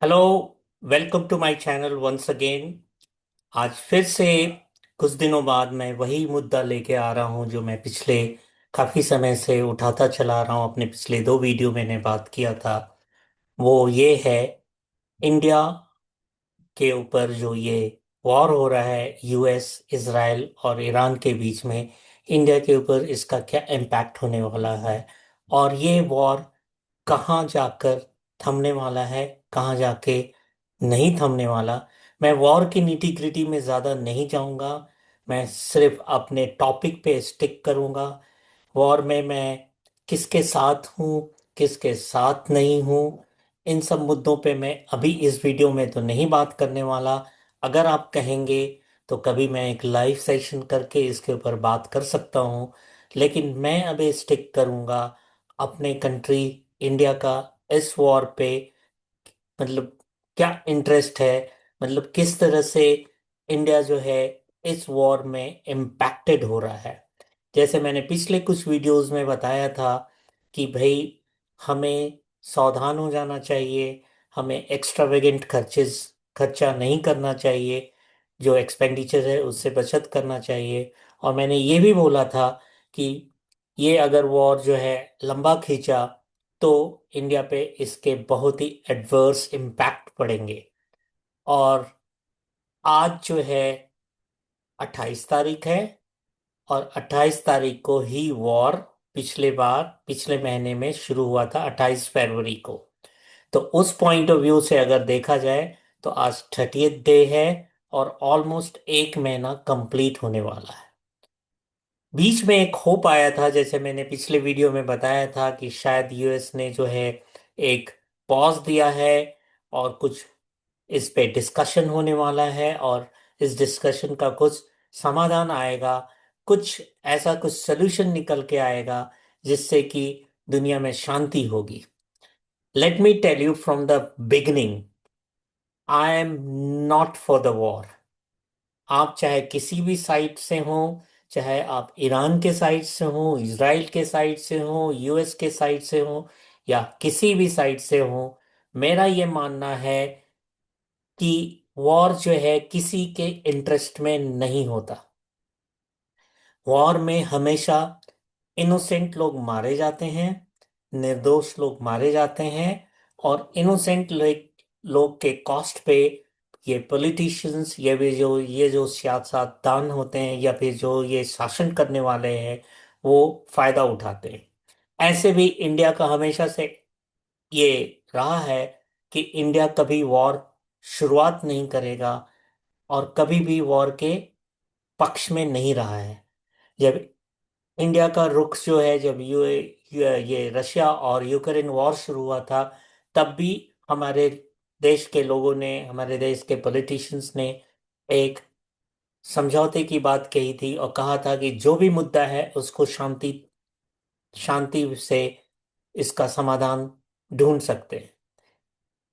Hello. Welcome to my channel once again. आज फिर से कुछ दिनों बाद मैं वही मुद्दा लेके आ रहा हूं जो मैं पिछले काफी समय से उठाता चला रहा हूं। अपने पिछले दो वीडियो मैंने बात किया था, वो ये है इंडिया के ऊपर जो ये वॉर हो रहा है, यूएस, इजराइल और ईरान के बीच में। इंडिया के ऊपर इसका क्या इम्पैक्ट होने वाला है और ये वॉर कहाँ जाकर थमने वाला है, कहाँ जाके नहीं थमने वाला। मैं वॉर की नीटी ग्रिटी में ज्यादा नहीं जाऊंगा। मैं सिर्फ अपने टॉपिक पे स्टिक करूंगा। वॉर में मैं किसके साथ हूँ, किसके साथ नहीं हूँ, इन सब मुद्दों पे मैं अभी इस वीडियो में तो नहीं बात करने वाला। अगर आप कहेंगे तो कभी मैं एक लाइव सेशन करके इसके ऊपर बात कर सकता हूँ, लेकिन मैं अभी स्टिक करूंगा अपने कंट्री इंडिया का इस वॉर पे। मतलब क्या इंटरेस्ट है, मतलब किस तरह से इंडिया जो है इस वॉर में इम्पैक्टेड हो रहा है। जैसे मैंने पिछले कुछ वीडियोस में बताया था कि भाई हमें सावधान हो जाना चाहिए, हमें एक्स्ट्रावेगेंट खर्चा नहीं करना चाहिए, जो एक्सपेंडिचर है उससे बचत करना चाहिए। और मैंने ये भी बोला था कि ये अगर वॉर जो है लंबा खींचा तो इंडिया पे इसके बहुत ही एडवर्स इम्पैक्ट पड़ेंगे। और आज जो है 28 तारीख है, और 28 तारीख को ही वॉर पिछले महीने में शुरू हुआ था, 28 फरवरी को। तो उस पॉइंट ऑफ व्यू से अगर देखा जाए तो आज 30th डे है और ऑलमोस्ट एक महीना कंप्लीट होने वाला है। बीच में एक होप आया था, जैसे मैंने पिछले वीडियो में बताया था कि शायद यूएस ने जो है एक पॉज दिया है और कुछ इस पे डिस्कशन होने वाला है और इस डिस्कशन का कुछ समाधान आएगा, कुछ ऐसा कुछ सोल्यूशन निकल के आएगा जिससे कि दुनिया में शांति होगी। Let me tell you from the beginning, I am not for the war. आप चाहे किसी भी साइड से हो, चाहे आप ईरान के साइड से हो, इजराइल के साइड से हो, यूएस के साइड से हो, या किसी भी साइड से हो, मेरा ये मानना है कि वॉर जो है किसी के इंटरेस्ट में नहीं होता। वॉर में हमेशा इनोसेंट लोग मारे जाते हैं, निर्दोष लोग मारे जाते हैं। और इनोसेंट लोग के कॉस्ट पे ये पॉलिटिशियंस, ये जो सियासतदान होते हैं या फिर जो ये शासन करने वाले हैं, वो फायदा उठाते हैं। ऐसे भी इंडिया का हमेशा से ये रहा है कि इंडिया कभी वॉर शुरुआत नहीं करेगा और कभी भी वॉर के पक्ष में नहीं रहा है। जब इंडिया का रुख जो है, जब ये रशिया और यूक्रेन वॉर शुरू हुआ था, तब भी हमारे देश के लोगों ने, हमारे देश के पॉलिटिशियंस ने एक समझौते की बात कही थी और कहा था कि जो भी मुद्दा है उसको शांति शांति से इसका समाधान ढूंढ सकते हैं।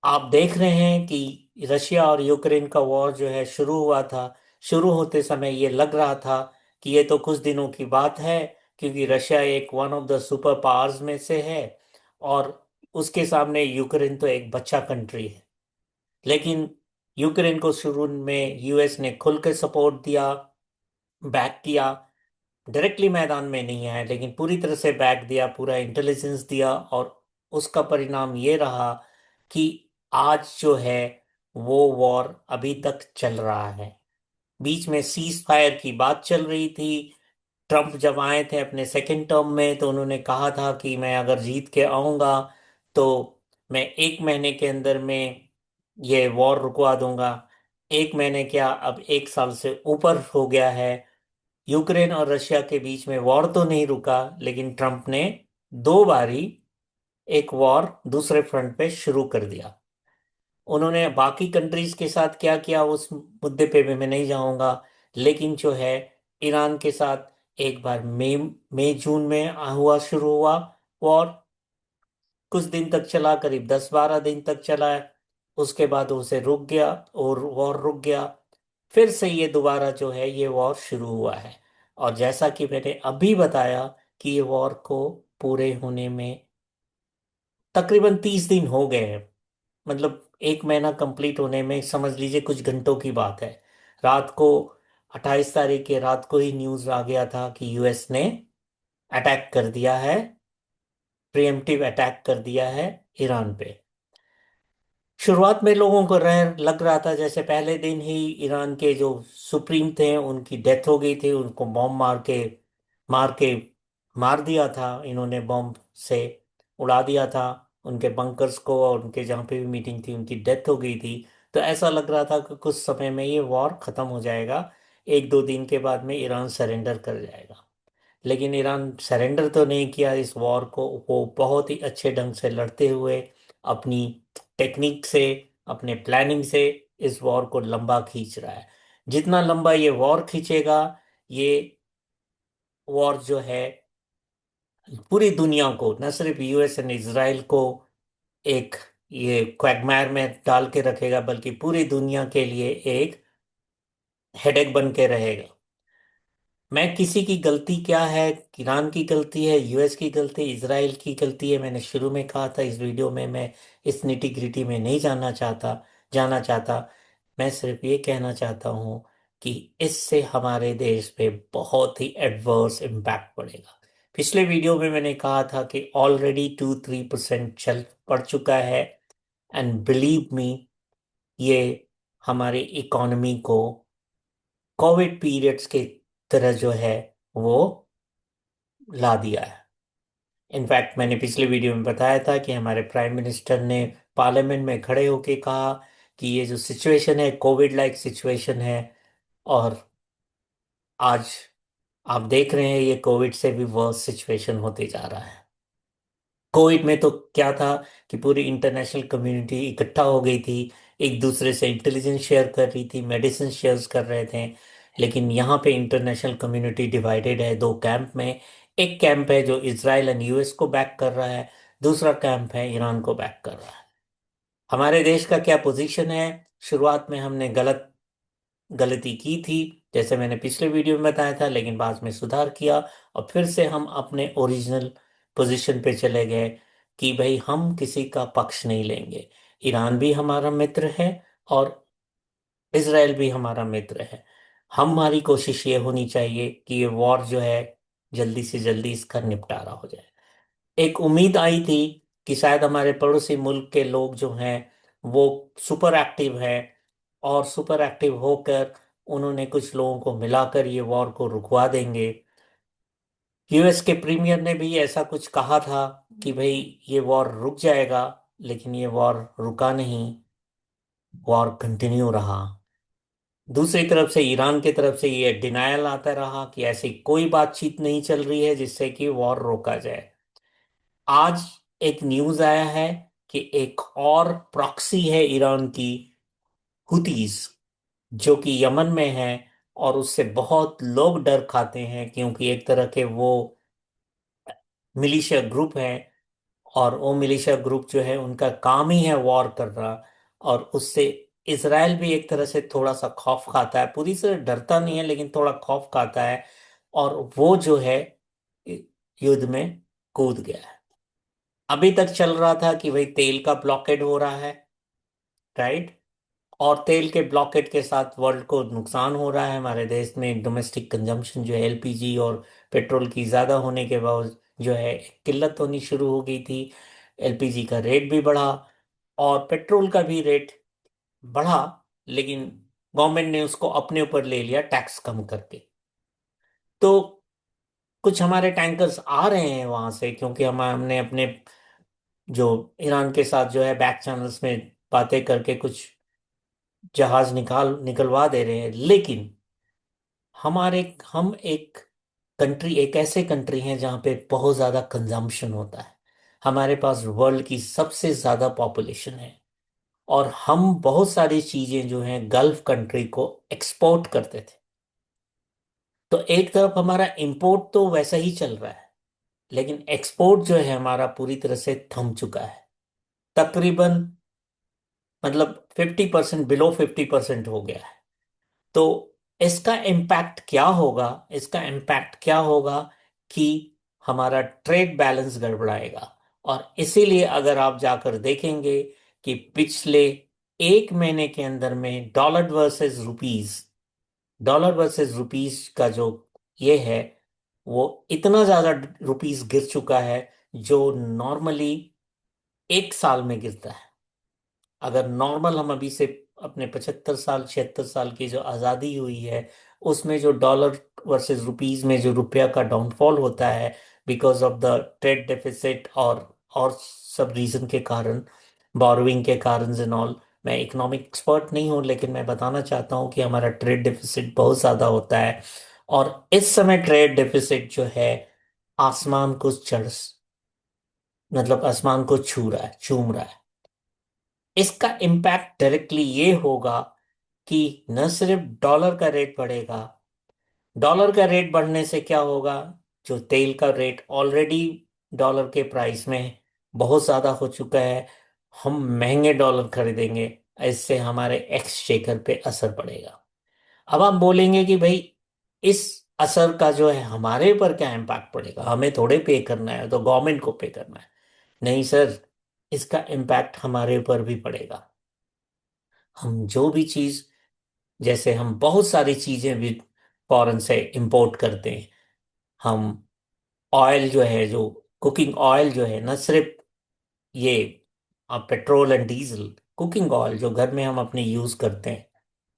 आप देख रहे हैं कि रशिया और यूक्रेन का वॉर जो है शुरू हुआ था, शुरू होते समय ये लग रहा था कि ये तो कुछ दिनों की बात है, क्योंकि रशिया एक one of the super powers में से है और उसके सामने यूक्रेन तो एक बच्चा कंट्री है। लेकिन यूक्रेन को शुरू में यूएस ने खुल के सपोर्ट दिया, बैक किया। डायरेक्टली मैदान में नहीं आया लेकिन पूरी तरह से बैक दिया, पूरा इंटेलिजेंस दिया, और उसका परिणाम ये रहा कि आज जो है वो वॉर अभी तक चल रहा है। बीच में सीज फायर की बात चल रही थी। ट्रम्प जब आए थे अपने सेकेंड टर्म में तो उन्होंने कहा था कि मैं अगर जीत के आऊंगा तो मैं एक महीने के अंदर में ये वॉर रुकवा दूंगा। एक महीने क्या, अब एक साल से ऊपर हो गया है। यूक्रेन और रशिया के बीच में वॉर तो नहीं रुका, लेकिन ट्रम्प ने दो बारी एक वॉर दूसरे फ्रंट पे शुरू कर दिया। उन्होंने बाकी कंट्रीज के साथ क्या किया उस मुद्दे पे भी मैं नहीं जाऊंगा, लेकिन जो है ईरान के साथ एक बार मई जून में शुरू हुआ वॉर। कुछ दिन तक चला, करीब 10-12 दिन तक चला है। उसके बाद उसे रुक गया और वॉर रुक गया। फिर से ये दोबारा जो है ये वॉर शुरू हुआ है। और जैसा कि मैंने अभी बताया कि ये वॉर को पूरे होने में तकरीबन 30 दिन हो गए हैं। मतलब एक महीना कंप्लीट होने में समझ लीजिए कुछ घंटों की बात है। रात को 28 तारीख के रात को ही न्यूज आ गया था कि यूएस ने अटैक कर दिया है, प्रिएम्प्टिव अटैक कर दिया है ईरान पे। शुरुआत में लोगों को लग रहा था जैसे पहले दिन ही ईरान के जो सुप्रीम थे उनकी डेथ हो गई थी, उनको बॉम्ब मार के मार दिया था इन्होंने, बॉम्ब से उड़ा दिया था उनके बंकर्स को, और उनके जहाँ पे भी मीटिंग थी उनकी डेथ हो गई थी। तो ऐसा लग रहा था कि कुछ समय में ये वॉर खत्म हो जाएगा, एक दो दिन के बाद में ईरान सरेंडर कर जाएगा। लेकिन ईरान सरेंडर तो नहीं किया इस वॉर को, वो बहुत ही अच्छे ढंग से लड़ते हुए अपनी टेक्निक से, अपने प्लानिंग से इस वॉर को लंबा खींच रहा है। जितना लंबा ये वॉर खींचेगा, ये वॉर जो है पूरी दुनिया को, न सिर्फ यूएस एंड इजराइल को एक ये क्वैगमायर में डाल के रखेगा, बल्कि पूरी दुनिया के लिए एक हेडेक बन के रहेगा। मैं किसी की गलती क्या है, ईरान की गलती है, यूएस की गलती, इजराइल की गलती है, मैंने शुरू में कहा था इस वीडियो में, मैं इस निटी ग्रिटी में नहीं जाना चाहता। मैं सिर्फ ये कहना चाहता हूं कि इससे हमारे देश पे बहुत ही एडवर्स इम्पैक्ट पड़ेगा। पिछले वीडियो में मैंने कहा था कि ऑलरेडी 2-3% चल पड़ चुका है, एंड बिलीव मी, ये हमारी इकोनॉमी को कोविड पीरियड्स के तरह जो है वो ला दिया है। इनफैक्ट मैंने पिछले वीडियो में बताया था कि हमारे प्राइम मिनिस्टर ने पार्लियामेंट में खड़े होकर कहा कि ये जो सिचुएशन है कोविड लाइक सिचुएशन है, और आज आप देख रहे हैं ये कोविड से भी वर्स सिचुएशन होते जा रहा है। कोविड में तो क्या था कि पूरी इंटरनेशनल कम्युनिटी इकट्ठा हो गई थी, एक दूसरे से इंटेलिजेंस शेयर कर रही थी, मेडिसिन शेयर कर रहे थे। लेकिन यहाँ पे इंटरनेशनल कम्युनिटी डिवाइडेड है दो कैंप में। एक कैंप है जो इसराइल एंड यूएस को बैक कर रहा है, दूसरा कैंप है ईरान को बैक कर रहा है। हमारे देश का क्या पोजीशन है? शुरुआत में हमने गलती की थी, जैसे मैंने पिछले वीडियो में बताया था, लेकिन बाद में सुधार किया और फिर से हम अपने ओरिजिनल पोजीशन पे चले गए कि भाई हम किसी का पक्ष नहीं लेंगे। ईरान भी हमारा मित्र है और इसराइल भी हमारा मित्र है। हमारी कोशिश ये होनी चाहिए कि ये वॉर जो है जल्दी से जल्दी इसका निपटारा हो जाए। एक उम्मीद आई थी कि शायद हमारे पड़ोसी मुल्क के लोग जो हैं वो सुपर एक्टिव हैं, और सुपर एक्टिव होकर उन्होंने कुछ लोगों को मिलाकर ये वॉर को रुकवा देंगे। यूएस के प्रीमियर ने भी ऐसा कुछ कहा था कि भाई ये वॉर रुक जाएगा, लेकिन ये वॉर रुका नहीं, वॉर कंटिन्यू रहा। दूसरी तरफ से ईरान की तरफ से ये डिनायल आता रहा कि ऐसी कोई बातचीत नहीं चल रही है जिससे कि वॉर रोका जाए। आज एक न्यूज आया है कि एक और प्रॉक्सी है ईरान की, हुतीज, जो कि यमन में है, और उससे बहुत लोग डर खाते हैं क्योंकि एक तरह के वो मिलिशिया ग्रुप है, और वो मिलिशिया ग्रुप जो है उनका काम ही है वॉर करना। और उससे इसराइल भी एक तरह से थोड़ा सा खौफ खाता है, पूरी तरह डरता नहीं है लेकिन थोड़ा खौफ खाता है, और वो जो है युद्ध में कूद गया है। अभी तक चल रहा था कि भाई तेल का ब्लॉकेड हो रहा है, राइट, और तेल के ब्लॉकेट के साथ वर्ल्ड को नुकसान हो रहा है। हमारे देश में डोमेस्टिक कंजम्पशन जो है एलपीजी और पेट्रोल की ज़्यादा होने के बाद जो है किल्लत होनी शुरू हो गई थी। एलपीजी का रेट भी बढ़ा और पेट्रोल का भी रेट बढ़ा, लेकिन गवर्नमेंट ने उसको अपने ऊपर ले लिया टैक्स कम करके। तो कुछ हमारे टैंकर्स आ रहे हैं वहां से, क्योंकि हमने अपने जो ईरान के साथ जो है बैक चैनल्स में बातें करके कुछ जहाज निकलवा दे रहे हैं। लेकिन हमारे हम एक ऐसे कंट्री हैं जहाँ पे बहुत ज़्यादा कंजम्पशन होता है। हमारे पास वर्ल्ड की सबसे ज़्यादा पॉपुलेशन है, और हम बहुत सारी चीज़ें जो हैं गल्फ कंट्री को एक्सपोर्ट करते थे। तो एक तरफ हमारा इंपोर्ट तो वैसा ही चल रहा है, लेकिन एक्सपोर्ट जो है हमारा पूरी तरह से थम चुका है। तकरीबन मतलब 50%, बिलो 50% हो गया है। तो इसका इम्पैक्ट क्या होगा? इसका इम्पैक्ट क्या होगा कि हमारा ट्रेड बैलेंस गड़बड़ाएगा। और इसीलिए अगर आप जाकर देखेंगे कि पिछले एक महीने के अंदर में डॉलर वर्सेस रुपीज का जो ये है, वो इतना ज्यादा रुपीज गिर चुका है जो नॉर्मली एक साल में गिरता है। अगर नॉर्मल हम अभी से अपने 75 साल 76 साल की जो आज़ादी हुई है, उसमें जो डॉलर वर्सेस रुपीस में जो रुपया का डाउनफॉल होता है because of the trade deficit और सब रीजन के कारण, बोरोइंग के कारण एंड ऑल। मैं इकोनॉमिक एक्सपर्ट नहीं हूं, लेकिन मैं बताना चाहता हूं कि हमारा ट्रेड डेफिसिट बहुत ज़्यादा होता है। और इस समय ट्रेड डेफिसिट जो है आसमान को चढ़ मतलब आसमान को छू रहा है, चूम रहा है। इसका इम्पैक्ट डायरेक्टली ये होगा कि न सिर्फ डॉलर का रेट बढ़ेगा, डॉलर का रेट बढ़ने से क्या होगा, जो तेल का रेट ऑलरेडी डॉलर के प्राइस में बहुत ज्यादा हो चुका है, हम महंगे डॉलर खरीदेंगे। इससे हमारे एक्सचेकर पे असर पड़ेगा। अब आप बोलेंगे कि भाई इस असर का जो है हमारे ऊपर क्या इम्पैक्ट पड़ेगा, हमें थोड़े पे करना है, तो गवर्नमेंट को पे करना है। नहीं सर, इसका इम्पैक्ट हमारे ऊपर भी पड़ेगा। हम जो भी चीज, जैसे हम बहुत सारी चीजें भी फॉरेन से इंपोर्ट करते हैं। हम ऑयल जो है, जो कुकिंग ऑयल जो है, न सिर्फ ये petrol and diesel, cooking oil जो घर में हम अपने यूज करते हैं,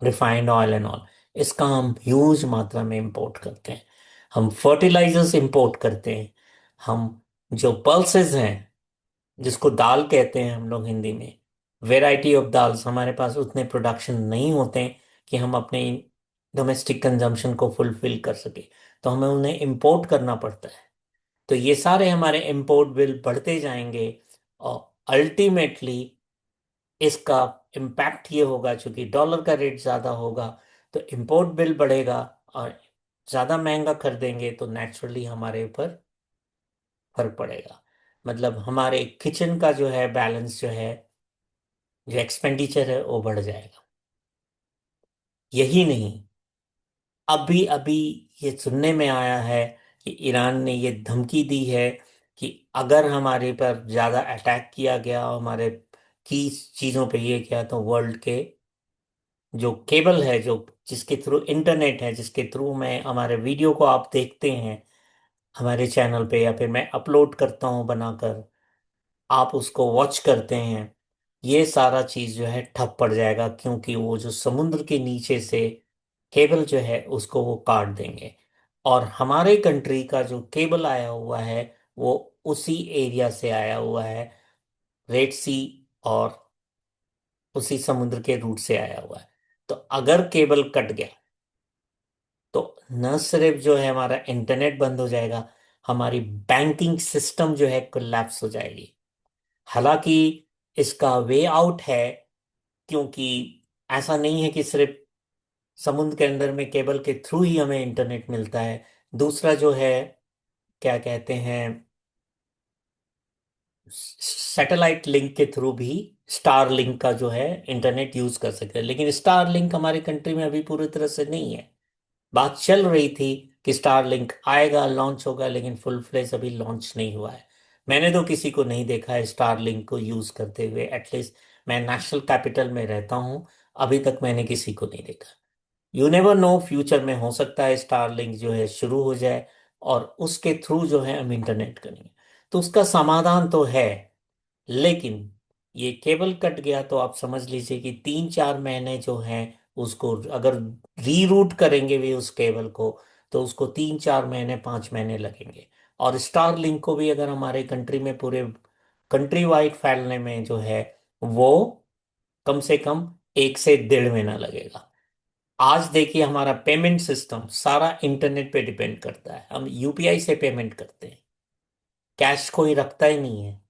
रिफाइंड ऑयल एंड ऑल, इसका हम ह्यूज मात्रा में इंपोर्ट करते हैं। हम फर्टिलाइजर्स इंपोर्ट करते हैं। हम जो पल्सेस हैं, जिसको दाल कहते हैं हम लोग हिंदी में, वेराइटी ऑफ दाल्स, हमारे पास उतने प्रोडक्शन नहीं होते हैं कि हम अपने डोमेस्टिक कंजम्पशन को फुलफिल कर सके, तो हमें उन्हें इंपोर्ट करना पड़ता है। तो ये सारे हमारे इंपोर्ट बिल बढ़ते जाएंगे, और अल्टीमेटली इसका इम्पैक्ट ये होगा, चूंकि डॉलर का रेट ज़्यादा होगा तो इंपोर्ट बिल बढ़ेगा, और ज़्यादा महंगा खरीदेंगे तो नेचुरली हमारे ऊपर फर्क पड़ेगा। मतलब हमारे किचन का जो है बैलेंस जो है, जो एक्सपेंडिचर है, वो बढ़ जाएगा। यही नहीं, अभी अभी ये सुनने में आया है कि ईरान ने ये धमकी दी है कि अगर हमारे पर ज्यादा अटैक किया गया, हमारे की चीजों पे ये किया, तो वर्ल्ड के जो केबल है, जो जिसके थ्रू इंटरनेट है, जिसके थ्रू मैं हमारे वीडियो को आप देखते हैं हमारे चैनल पे, या फिर मैं अपलोड करता हूँ बनाकर, आप उसको वॉच करते हैं, ये सारा चीज जो है ठप पड़ जाएगा, क्योंकि वो जो समुद्र के नीचे से केबल जो है उसको वो काट देंगे। और हमारे कंट्री का जो केबल आया हुआ है, वो उसी एरिया से आया हुआ है, रेड सी, और उसी समुद्र के रूट से आया हुआ है। तो अगर केबल कट गया तो न सिर्फ जो है हमारा इंटरनेट बंद हो जाएगा, हमारी बैंकिंग सिस्टम जो है कोलैप्स हो जाएगी। हालांकि इसका वे आउट है, क्योंकि ऐसा नहीं है कि सिर्फ समुद्र के अंदर में केबल के थ्रू ही हमें इंटरनेट मिलता है। दूसरा जो है, क्या कहते हैं, सैटेलाइट लिंक के थ्रू भी स्टार लिंक का जो है इंटरनेट यूज कर सकते हैं, लेकिन स्टार लिंक हमारे कंट्री में अभी पूरी तरह से नहीं है। बात चल रही थी कि स्टार लिंक आएगा, लॉन्च होगा, लेकिन फुल फ्लेज अभी लॉन्च नहीं हुआ है। मैंने तो किसी को नहीं देखा है स्टार लिंक को यूज करते हुए, एटलीस्ट मैं नेशनल कैपिटल में रहता हूं, अभी तक मैंने किसी को नहीं देखा। यू नेवर नो, फ्यूचर में हो सकता है स्टारलिंक जो है शुरू हो जाए, और उसके थ्रू जो है हम इंटरनेट करेंगे। तो उसका समाधान तो है, लेकिन ये केबल कट गया तो आप समझ लीजिए कि 3-4 महीने जो हैं, उसको अगर रीरूट करेंगे भी उस केबल को, तो उसको 3-4 महीने 5 महीने लगेंगे। और स्टारलिंक को भी अगर हमारे कंट्री में पूरे कंट्री वाइड फैलने में जो है, वो कम से कम 1 से 1.5 महीना लगेगा। आज देखिए हमारा पेमेंट सिस्टम सारा इंटरनेट पे डिपेंड करता है, हम यूपीआई से पेमेंट करते हैं, कैश कोई रखता ही नहीं है।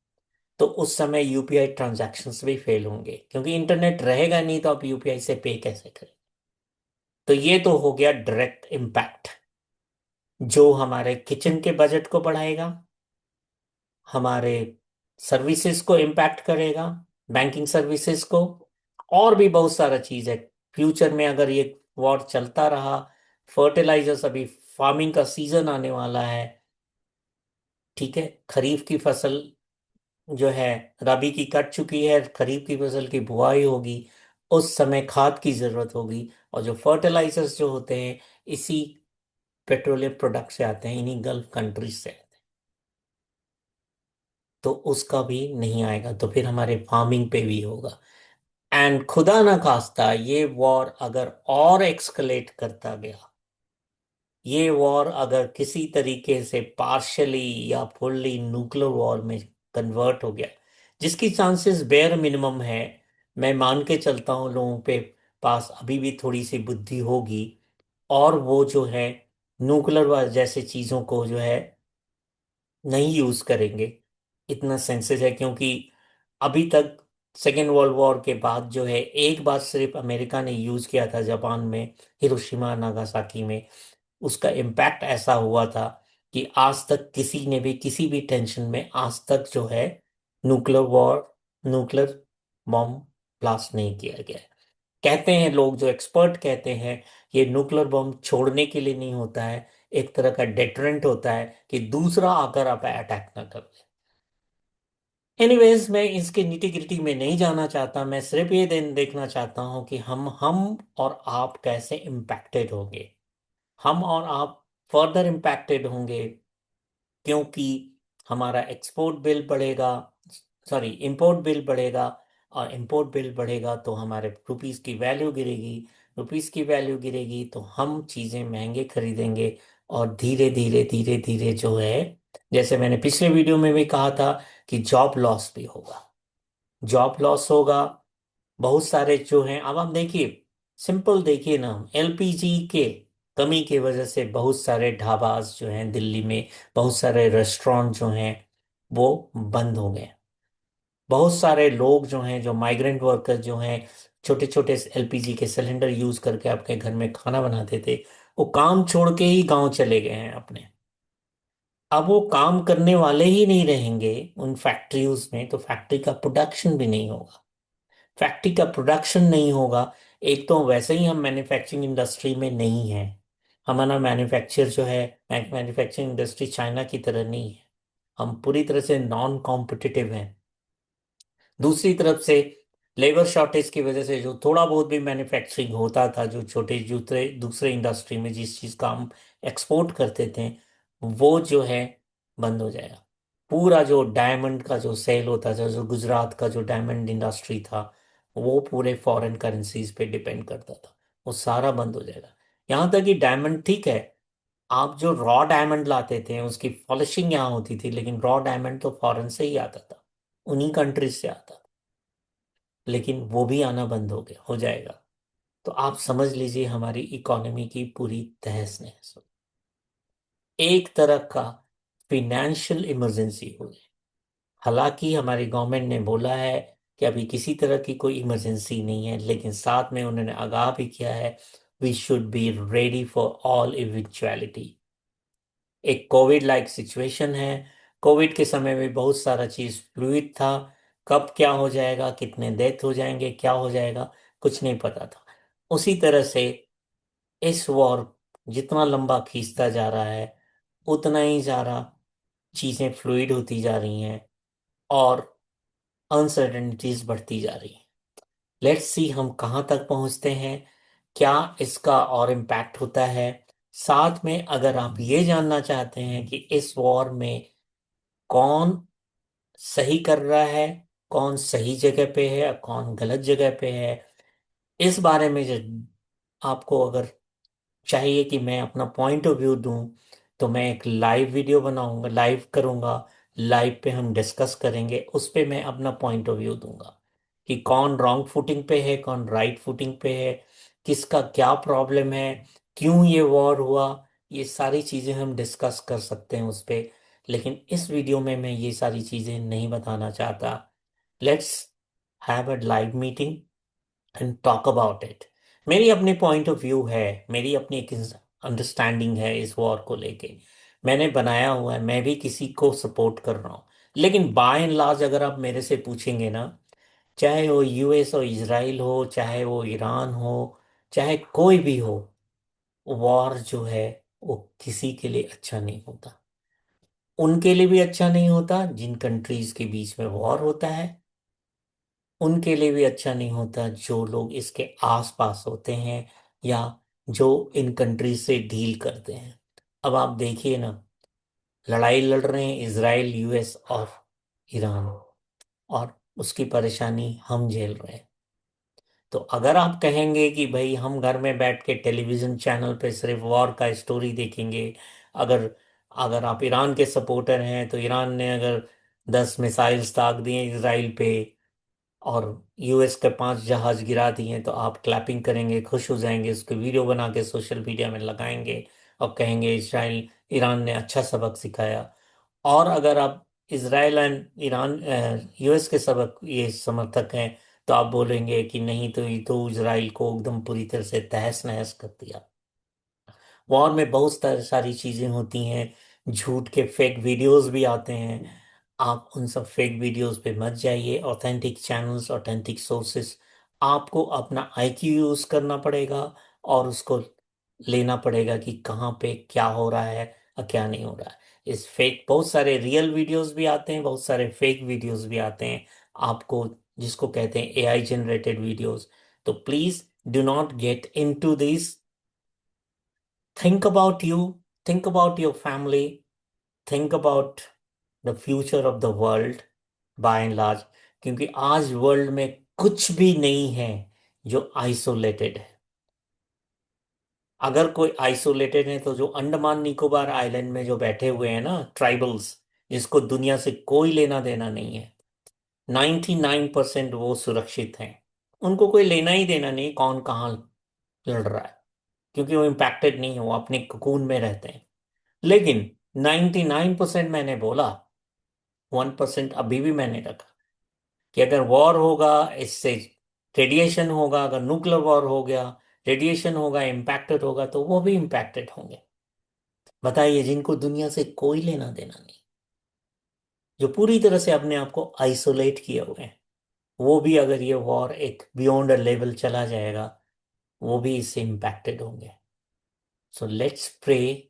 तो उस समय यूपीआई ट्रांजैक्शंस भी फेल होंगे, क्योंकि इंटरनेट रहेगा नहीं, तो आप यूपीआई से पे कैसे करें। तो ये तो हो गया डायरेक्ट इम्पैक्ट, जो हमारे किचन के बजट को बढ़ाएगा, हमारे सर्विसेज को इम्पैक्ट करेगा, बैंकिंग सर्विसेज को, और भी बहुत सारा चीज है। फ्यूचर में अगर ये वॉर चलता रहा, फर्टिलाइजर्स, अभी फार्मिंग का सीजन आने वाला है, ठीक है, खरीफ की फसल जो है रबी की कट चुकी है, खरीफ की फसल की बुआई होगी, उस समय खाद की जरूरत होगी। और जो फर्टिलाइजर्स जो होते हैं, इसी पेट्रोलियम प्रोडक्ट से आते हैं, इन्हीं गल्फ कंट्रीज से। तो उसका भी नहीं आएगा, तो फिर हमारे फार्मिंग पे भी होगा। एंड खुदा ना खास्ता ये वॉर अगर और एक्सकलेट करता गया, ये वॉर अगर किसी तरीके से पार्शली या फुल्ली न्यूक्लियर वॉर में कन्वर्ट हो गया, जिसकी चांसेस बेयर मिनिमम है, मैं मान के चलता हूँ लोगों पे पास अभी भी थोड़ी सी बुद्धि होगी, और वो जो है न्यूक्लियर जैसे चीजों को जो है नहीं यूज करेंगे। इतना सेंसेस है, क्योंकि अभी तक सेकेंड वर्ल्ड वॉर के बाद जो है एक बार सिर्फ अमेरिका ने यूज किया था जापान में, हिरोशिमा नागासाकी में। उसका इम्पैक्ट ऐसा हुआ था कि आज तक किसी ने भी किसी भी टेंशन में आज तक जो है nuclear war, nuclear bomb blast नहीं किया गया है। कहते हैं लोग, जो एक्सपर्ट कहते हैं, ये न्यूक्लियर बम छोड़ने के लिए नहीं होता है, एक तरह का डेटरेंट होता है कि दूसरा आकर आप अटैक ना कर दे। एनीवेज, मैं इसके निटी ग्रिटी में नहीं जाना चाहता, मैं सिर्फ ये दिन देखना चाहता हूं कि हम और आप कैसे इम्पैक्टेड होंगे। हम और आप फर्दर इम्पैक्टेड होंगे, क्योंकि हमारा एक्सपोर्ट बिल बढ़ेगा, सॉरी इंपोर्ट बिल बढ़ेगा। और इंपोर्ट बिल बढ़ेगा तो हमारे रुपीस की वैल्यू गिरेगी, रुपीस की वैल्यू गिरेगी तो हम चीज़ें महंगे खरीदेंगे। और धीरे धीरे धीरे धीरे जो है, जैसे मैंने पिछले वीडियो में भी कहा था, कि जॉब लॉस भी होगा। जॉब लॉस होगा। बहुत सारे जो हैं, अब आप देखिए, सिंपल देखिए ना, एलपीजी के कमी की वजह से बहुत सारे ढाबाज जो हैं दिल्ली में, बहुत सारे रेस्टोरेंट जो हैं वो बंद हो गए। बहुत सारे लोग जो हैं, जो माइग्रेंट वर्कर जो हैं, छोटे छोटे एलपीजी के सिलेंडर यूज करके आपके घर में खाना बनाते थे, वो काम छोड़ के ही गांव चले गए हैं अपने। अब वो काम करने वाले ही नहीं रहेंगे उन फैक्ट्रीज में, तो फैक्ट्री का प्रोडक्शन भी नहीं होगा। फैक्ट्री का प्रोडक्शन नहीं होगा। एक तो वैसे ही हम मैन्युफैक्चरिंग इंडस्ट्री में नहीं है। हमारा मैन्युफैक्चर जो है, मैन्युफैक्चरिंग इंडस्ट्री चाइना की तरह नहीं है। हम पूरी तरह से नॉन कॉम्पिटिटिव हैं। दूसरी तरफ से लेबर शॉर्टेज की वजह से जो थोड़ा बहुत भी मैन्युफैक्चरिंग होता था, जो छोटे दूसरे दूसरे इंडस्ट्री में जिस चीज़ का हम एक्सपोर्ट करते थे, वो जो है बंद हो जाएगा। पूरा जो डायमंड का जो सेल होता था, जो गुजरात का जो डायमंड इंडस्ट्री था, वो पूरे फॉरेन करेंसीज पे डिपेंड करता था, वो सारा बंद हो जाएगा। यहाँ तक कि डायमंड ठीक है, आप जो रॉ डायमंड लाते थे उसकी पॉलिशिंग यहाँ होती थी, लेकिन रॉ डायमंड तो फॉरेन से ही आता था, उन्हीं कंट्रीज से आता था। लेकिन वो भी आना बंद हो जाएगा। तो आप समझ लीजिए हमारी इकोनॉमी की पूरी तहस नहस हो, एक तरह का फिनेंशियल इमरजेंसी हो गई। हालांकि हमारी गवर्नमेंट ने बोला है कि अभी किसी तरह की कोई इमरजेंसी नहीं है, लेकिन साथ में उन्होंने आगाह भी किया है, we should be ready for all eventuality. एक कोविड लाइक सिचुएशन है। कोविड के समय में बहुत सारा चीज फ्लूइड था। कब क्या हो जाएगा, कितने डेथ हो जाएंगे, क्या हो जाएगा, कुछ नहीं पता था। उसी तरह से इस वॉर जितना लंबा खींचता जा रहा है, उतना ही ज्यादा चीजें फ्लूइड होती जा रही हैं, और अनसर्टेनिटीज बढ़ती जा रही हैं। लेट्स सी हम कहाँ तक पहुंचते हैं, क्या इसका और इम्पैक्ट होता है। साथ में अगर आप ये जानना चाहते हैं कि इस वॉर में कौन सही कर रहा है, कौन सही जगह पे है, कौन गलत जगह पे है, इस बारे में जो आपको अगर चाहिए कि मैं अपना पॉइंट ऑफ व्यू दूं, तो मैं एक लाइव वीडियो बनाऊंगा, लाइव करूंगा। लाइव पे हम डिस्कस करेंगे, उस पे मैं अपना पॉइंट ऑफ व्यू दूंगा कि कौन रॉन्ग फुटिंग पे है, कौन राइट फुटिंग पे है, किसका क्या प्रॉब्लम है, क्यों ये वॉर हुआ। ये सारी चीजें हम डिस्कस कर सकते हैं उस पे। लेकिन इस वीडियो में मैं ये सारी चीजें नहीं बताना चाहता। Let's have a live meeting and talk about it. मेरी अपनी पॉइंट ऑफ व्यू है, मेरी अपनी एक अंडरस्टैंडिंग है इस वॉर को लेके, मैंने बनाया हुआ है, मैं भी किसी को सपोर्ट कर रहा हूँ। लेकिन बाय एंड लार्ज अगर आप मेरे से पूछेंगे ना, चाहे वो यूएस और इजराइल हो, चाहे वो ईरान हो, चाहे कोई भी हो, वॉर जो है वो किसी के लिए अच्छा नहीं होता। उनके लिए भी अच्छा नहीं होता जिन कंट्रीज के बीच में वॉर होता है, उनके लिए भी अच्छा नहीं होता जो लोग इसके आसपास होते हैं या जो इन कंट्रीज से डील करते हैं। अब आप देखिए ना, लड़ाई लड़ रहे हैं इसराइल, यूएस और ईरान, और उसकी परेशानी हम झेल रहे हैं। तो अगर आप कहेंगे कि भाई हम घर में बैठ के टेलीविजन चैनल पे सिर्फ वॉर का स्टोरी देखेंगे, अगर अगर आप ईरान के सपोर्टर हैं तो ईरान ने अगर 10 मिसाइल्स दाग दिए इसराइल पे और यूएस के 5 जहाज गिरा दिए, तो आप क्लैपिंग करेंगे, खुश हो जाएंगे, उसके वीडियो बना के सोशल मीडिया में लगाएंगे और कहेंगे इसराइल ईरान ने अच्छा सबक सिखाया। और अगर आप इसराइल एंड ईरान यूएस के सबक ये समर्थक हैं, तो आप बोलेंगे कि नहीं, तो ये तो इसराइल को एकदम पूरी तरह से तहस नहस कर दिया। वॉर में बहुत सारी चीजें होती हैं, झूठ के फेक वीडियोस भी आते हैं। आप उन सब फेक वीडियोस पे मत जाइए, ऑथेंटिक चैनल्स, ऑथेंटिक सोर्सेस। आपको अपना आईक्यू यूज करना पड़ेगा और उसको लेना पड़ेगा कि कहाँ पे क्या हो रहा है और क्या नहीं हो रहा है। इस फेक बहुत सारे रियल वीडियोस भी आते हैं, बहुत सारे फेक वीडियोस भी आते हैं आपको, जिसको कहते हैं एआई जनरेटेड वीडियोस। तो please do not get into this. Think about you, think about your family, think about the future of the world by and large, क्योंकि आज वर्ल्ड में कुछ भी नहीं है जो आइसोलेटेड है। अगर कोई आइसोलेटेड है तो जो अंडमान निकोबार आइलैंड में जो बैठे हुए हैं ना ट्राइबल्स, जिसको दुनिया से कोई लेना देना नहीं है, 99% वो सुरक्षित हैं। उनको कोई लेना ही देना नहीं कौन कहाँ लड़ रहा है, क्योंकि वो इम्पैक्टेड नहीं है, वो अपने कोकून में रहते हैं। लेकिन 99% मैंने बोला, 1% अभी भी मैंने रखा, कि अगर वॉर होगा इससे रेडिएशन होगा, अगर न्यूक्लियर वॉर हो गया, रेडिएशन होगा, इम्पैक्टेड होगा, तो वो भी इम्पैक्टेड होंगे। बताइए, जिनको दुनिया से कोई लेना देना नहीं, जो पूरी तरह से अपने आप को आइसोलेट किए हुए हैं, वो भी अगर ये वॉर एक बियॉन्ड अ लेवल चला जाएगा, वो भी इससे इम्पैक्टेड होंगे। So let's pray.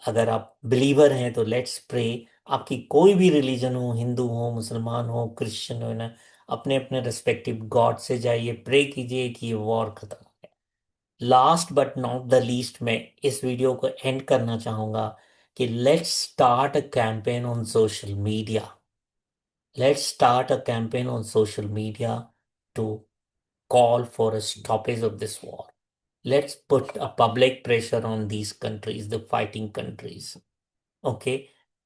अगर आप बिलीवर हैं तो लेट्स प्रे। आपकी कोई भी रिलीजन हो, हिंदू हो, मुसलमान हो, क्रिश्चियन हो ना, अपने अपने रिस्पेक्टिव गॉड से जाइए, प्रे कीजिए कि ये वॉर खत्म हो जाए। Last but not the least, मैं इस वीडियो को एंड करना चाहूंगा कि let's start a campaign on social media. Let's start a campaign on social media to call for a stoppage of this war. Let's put a public pressure on these countries, the fighting countries. Okay,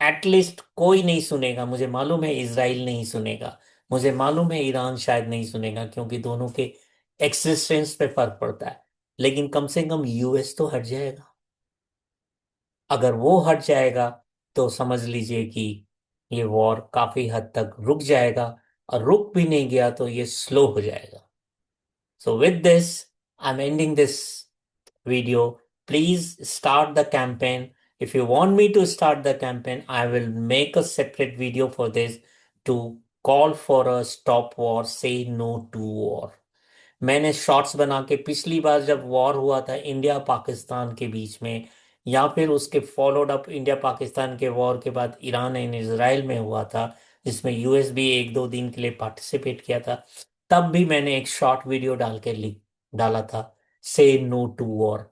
at least कोई नहीं सुनेगा, मुझे मालूम है Israel नहीं सुनेगा, मुझे मालूम है ईरान शायद नहीं सुनेगा, क्योंकि दोनों के एक्सिस्टेंस पे फर्क पड़ता है। लेकिन कम से कम यूएस तो हट जाएगा। अगर वो हट जाएगा तो समझ लीजिए कि ये वॉर काफी हद तक रुक जाएगा, और रुक भी नहीं गया तो ये स्लो हो जाएगा। So with this, I'm ending this video. Please start the campaign. If you want me to start the campaign, I will make a separate video for this to call for a stop war, say no to war. मैंने shorts बना के पिछली बार जब war हुआ था India Pakistan के बीच में, या फिर उसके फॉलोड अप इंडिया पाकिस्तान के वॉर के बाद ईरान एंड इसराइल में हुआ था, जिसमें यूएस भी 1-2 दिन के लिए पार्टिसिपेट किया था, तब भी मैंने एक शॉर्ट वीडियो डाल के लिख डाला था, से नो टू वॉर।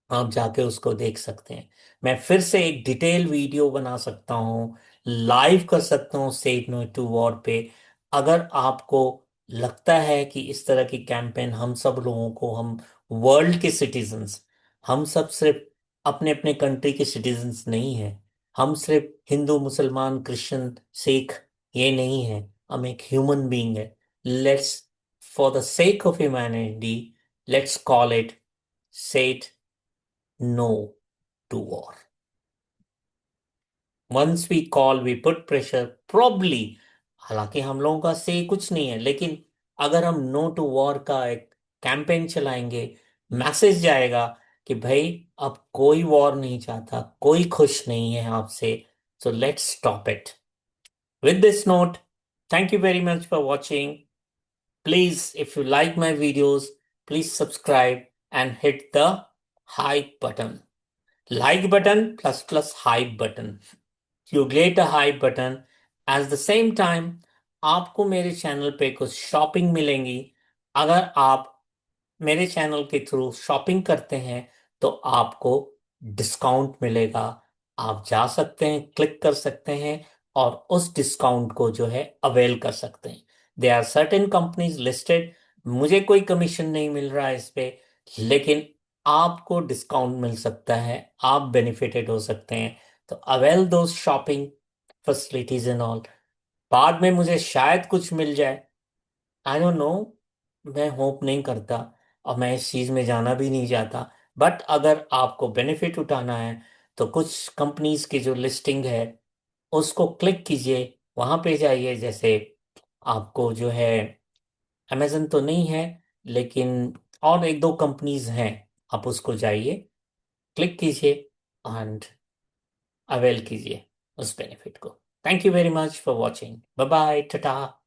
आप जाके उसको देख सकते हैं। मैं फिर से एक डिटेल वीडियो बना सकता हूँ, लाइव कर सकता हूँ सेफ नो टू वॉर पे। अगर आपको लगता है कि इस तरह की कैंपेन हम सब लोगों को, हम वर्ल्ड के सिटीजन्स, हम सब सिर्फ अपने अपने कंट्री के सिटीजन्स नहीं हैं, हम सिर्फ हिंदू मुसलमान क्रिश्चियन सिख ये नहीं है, हम एक ह्यूमन बीइंग है। Let's, for the sake of humanity, let's call it, से no to war. Once we call, we put pressure, probably, हालांकि हम लोगों का से कुछ नहीं है, लेकिन अगर हम नो टू वॉर का एक कैंपेन चलाएंगे, मैसेज जाएगा कि भाई अब कोई वॉर नहीं चाहता, कोई खुश नहीं है आपसे, so let's stop it. With this note, thank you very much for watching. Please, if you like my videos, please subscribe and hit the hype button. Like button plus hype button. You get a high button. At the same time आपको मेरे channel पे कुछ shopping मिलेंगी। अगर आप मेरे channel के through shopping करते हैं तो आपको डिस्काउंट मिलेगा। आप जा सकते हैं, क्लिक कर सकते हैं और उस डिस्काउंट को जो है अवेल कर सकते हैं। They are certain companies listed. मुझे कोई कमीशन नहीं मिल रहा है इस पे, लेकिन आपको डिस्काउंट मिल सकता है, आप बेनिफिटेड हो सकते हैं। तो अवेल दो शॉपिंग फैसिलिटीज एंड ऑल। बाद में मुझे शायद कुछ मिल जाए, आई डोंट नो, मैं होप नहीं करता और मैं इस चीज में जाना भी नहीं चाहता। बट अगर आपको बेनिफिट उठाना है तो कुछ कंपनीज की जो लिस्टिंग है उसको क्लिक कीजिए, वहां पे जाइए। जैसे आपको जो है अमेजन तो नहीं है, लेकिन और एक दो कंपनीज हैं, आप उसको जाइए, क्लिक कीजिए एंड अवेल कीजिए उस बेनिफिट को। Thank you very much for watching. Bye bye, Tata.